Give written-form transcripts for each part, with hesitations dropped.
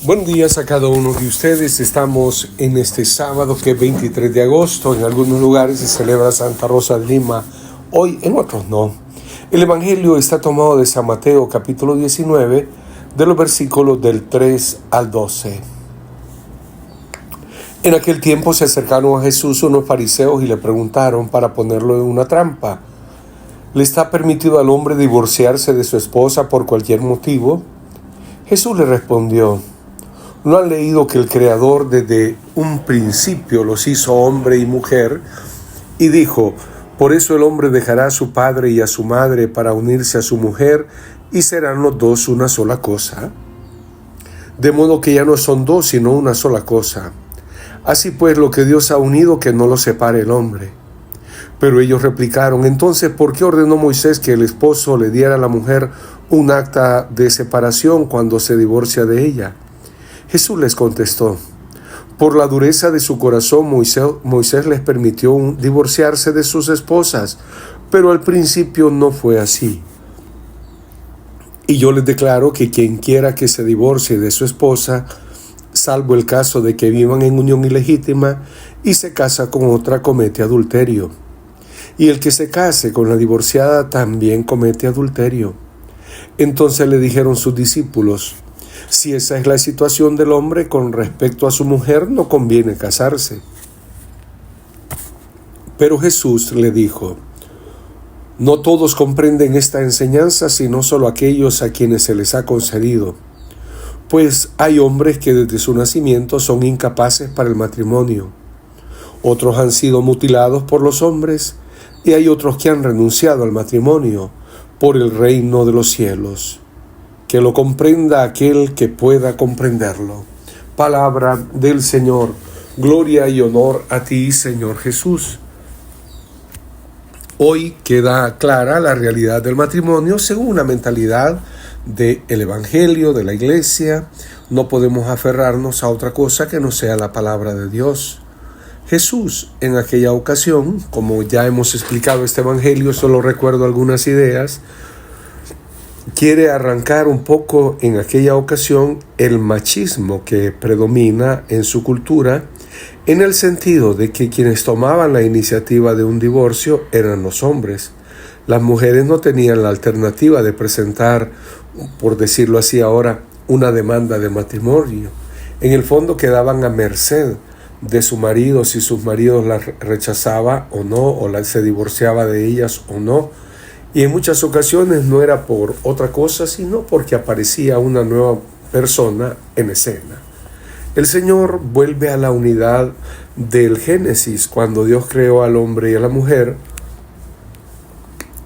Buenos días a cada uno de ustedes. Estamos en este sábado que es 23 de agosto. En algunos lugares se celebra Santa Rosa de Lima, hoy en otros no. El Evangelio está tomado de San Mateo capítulo 19, de los versículos del 3 al 12. En aquel tiempo se acercaron a Jesús unos fariseos y le preguntaron para ponerlo en una trampa: ¿le está permitido al hombre divorciarse de su esposa por cualquier motivo? Jesús le respondió: ¿no han leído que el Creador desde un principio los hizo hombre y mujer? Y dijo: por eso el hombre dejará a su padre y a su madre para unirse a su mujer, y serán los dos una sola cosa. De modo que ya no son dos, sino una sola cosa. Así pues, lo que Dios ha unido, que no lo separe el hombre. Pero ellos replicaron: entonces, ¿por qué ordenó Moisés que el esposo le diera a la mujer un acta de separación cuando se divorcia de ella? Jesús les contestó: por la dureza de su corazón Moisés les permitió divorciarse de sus esposas, pero al principio no fue así. Y yo les declaro que quien quiera que se divorcie de su esposa, salvo el caso de que vivan en unión ilegítima, y se casa con otra, comete adulterio. Y el que se case con la divorciada también comete adulterio. Entonces le dijeron sus discípulos: si esa es la situación del hombre con respecto a su mujer, no conviene casarse. Pero Jesús le dijo: no todos comprenden esta enseñanza, sino solo aquellos a quienes se les ha concedido. Pues hay hombres que desde su nacimiento son incapaces para el matrimonio. Otros han sido mutilados por los hombres, y hay otros que han renunciado al matrimonio por el reino de los cielos. Que lo comprenda aquel que pueda comprenderlo. Palabra del Señor. Gloria y honor a ti, Señor Jesús. Hoy queda clara la realidad del matrimonio según una mentalidad del Evangelio, de la Iglesia. No podemos aferrarnos a otra cosa que no sea la palabra de Dios. Jesús, en aquella ocasión, como ya hemos explicado este Evangelio, solo recuerdo algunas ideas, quiere arrancar un poco en aquella ocasión el machismo que predomina en su cultura, en el sentido de que quienes tomaban la iniciativa de un divorcio eran los hombres. Las mujeres no tenían la alternativa de presentar, por decirlo así ahora, una demanda de matrimonio. En el fondo quedaban a merced de su marido, si sus maridos la rechazaba o no, o se divorciaba de ellas o no. Y en muchas ocasiones no era por otra cosa, sino porque aparecía una nueva persona en escena. El Señor vuelve a la unidad del Génesis. Cuando Dios creó al hombre y a la mujer,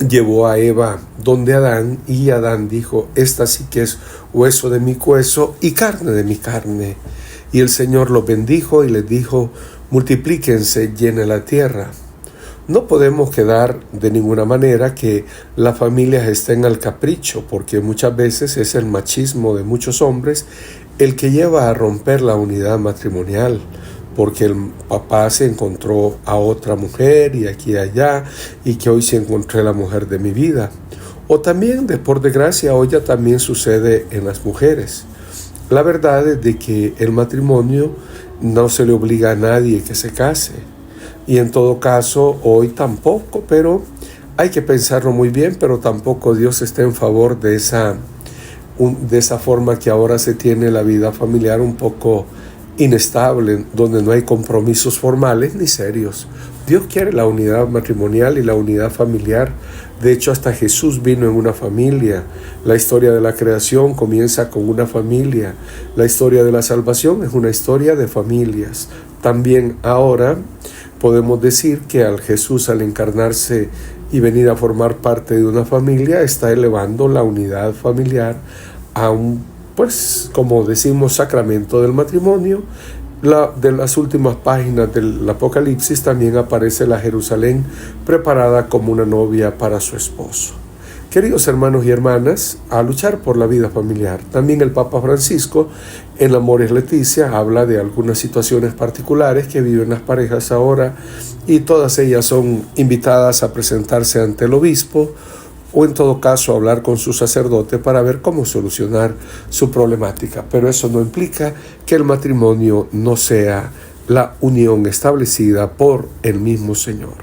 llevó a Eva donde Adán, y Adán dijo: esta sí que es hueso de mi hueso y carne de mi carne. Y el Señor los bendijo y les dijo: multiplíquense, llenen la tierra. No podemos quedar de ninguna manera que las familias estén al capricho, porque muchas veces es el machismo de muchos hombres el que lleva a romper la unidad matrimonial, porque el papá se encontró a otra mujer y aquí y allá, y que hoy se encontré la mujer de mi vida. O también, por desgracia, hoy ya también sucede en las mujeres. La verdad es de que el matrimonio no se le obliga a nadie que se case. Y en todo caso, hoy tampoco, pero hay que pensarlo muy bien, pero tampoco Dios está en favor de esa forma que ahora se tiene la vida familiar un poco inestable, donde no hay compromisos formales ni serios. Dios quiere la unidad matrimonial y la unidad familiar. De hecho, hasta Jesús vino en una familia. La historia de la creación comienza con una familia. La historia de la salvación es una historia de familias. También ahora podemos decir que al Jesús, al encarnarse y venir a formar parte de una familia, está elevando la unidad familiar a un, como decimos, sacramento del matrimonio. De las últimas páginas del Apocalipsis también aparece la Jerusalén preparada como una novia para su esposo. Queridos hermanos y hermanas, a luchar por la vida familiar. También el Papa Francisco, en Amores Leticia, habla de algunas situaciones particulares que viven las parejas ahora, y todas ellas son invitadas a presentarse ante el obispo o en todo caso hablar con su sacerdote para ver cómo solucionar su problemática. Pero eso no implica que el matrimonio no sea la unión establecida por el mismo Señor.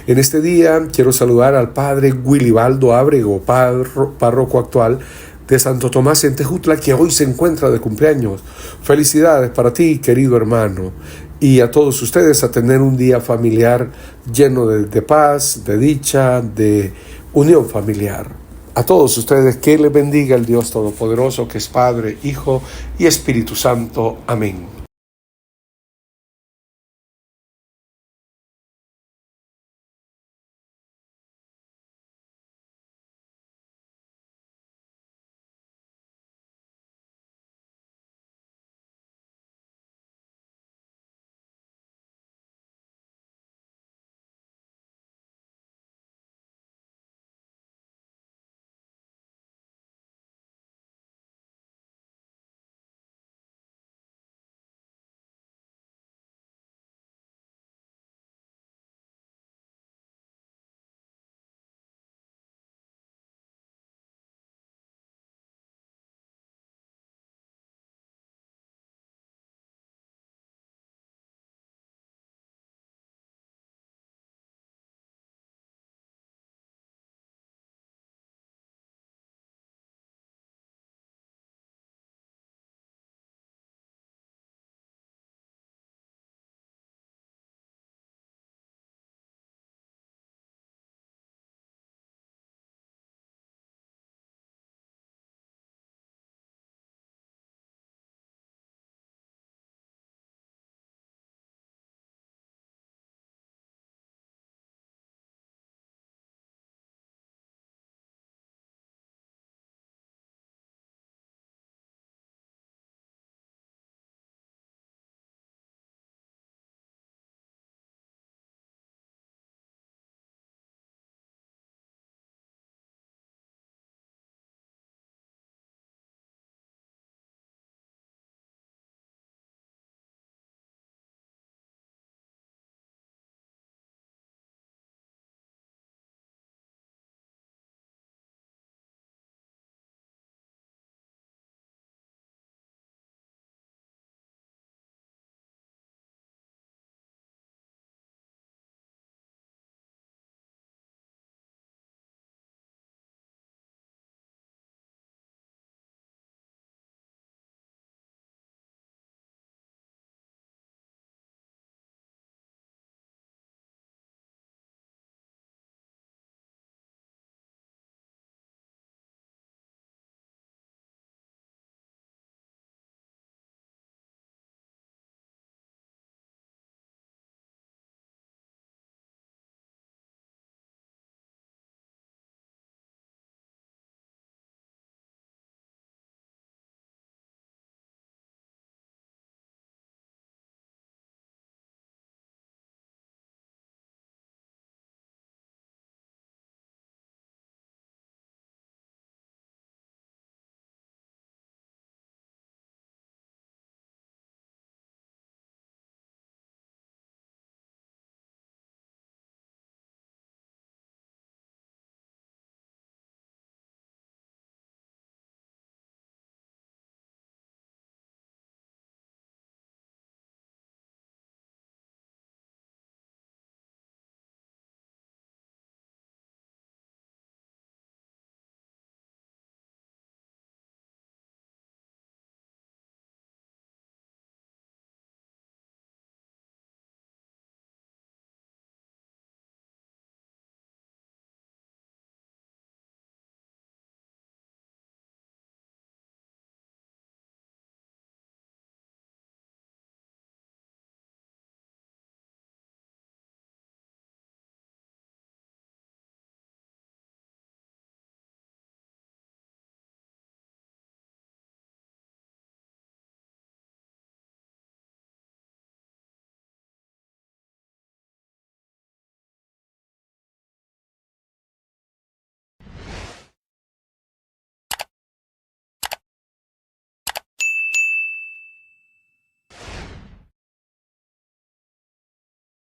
En este día quiero saludar al padre Wilibaldo Ábrego, párroco actual de Santo Tomás en Tejutla, que hoy se encuentra de cumpleaños. Felicidades para ti, querido hermano, y a todos ustedes a tener un día familiar lleno de paz, de dicha, de unión familiar. A todos ustedes que les bendiga el Dios Todopoderoso, que es Padre, Hijo y Espíritu Santo. Amén.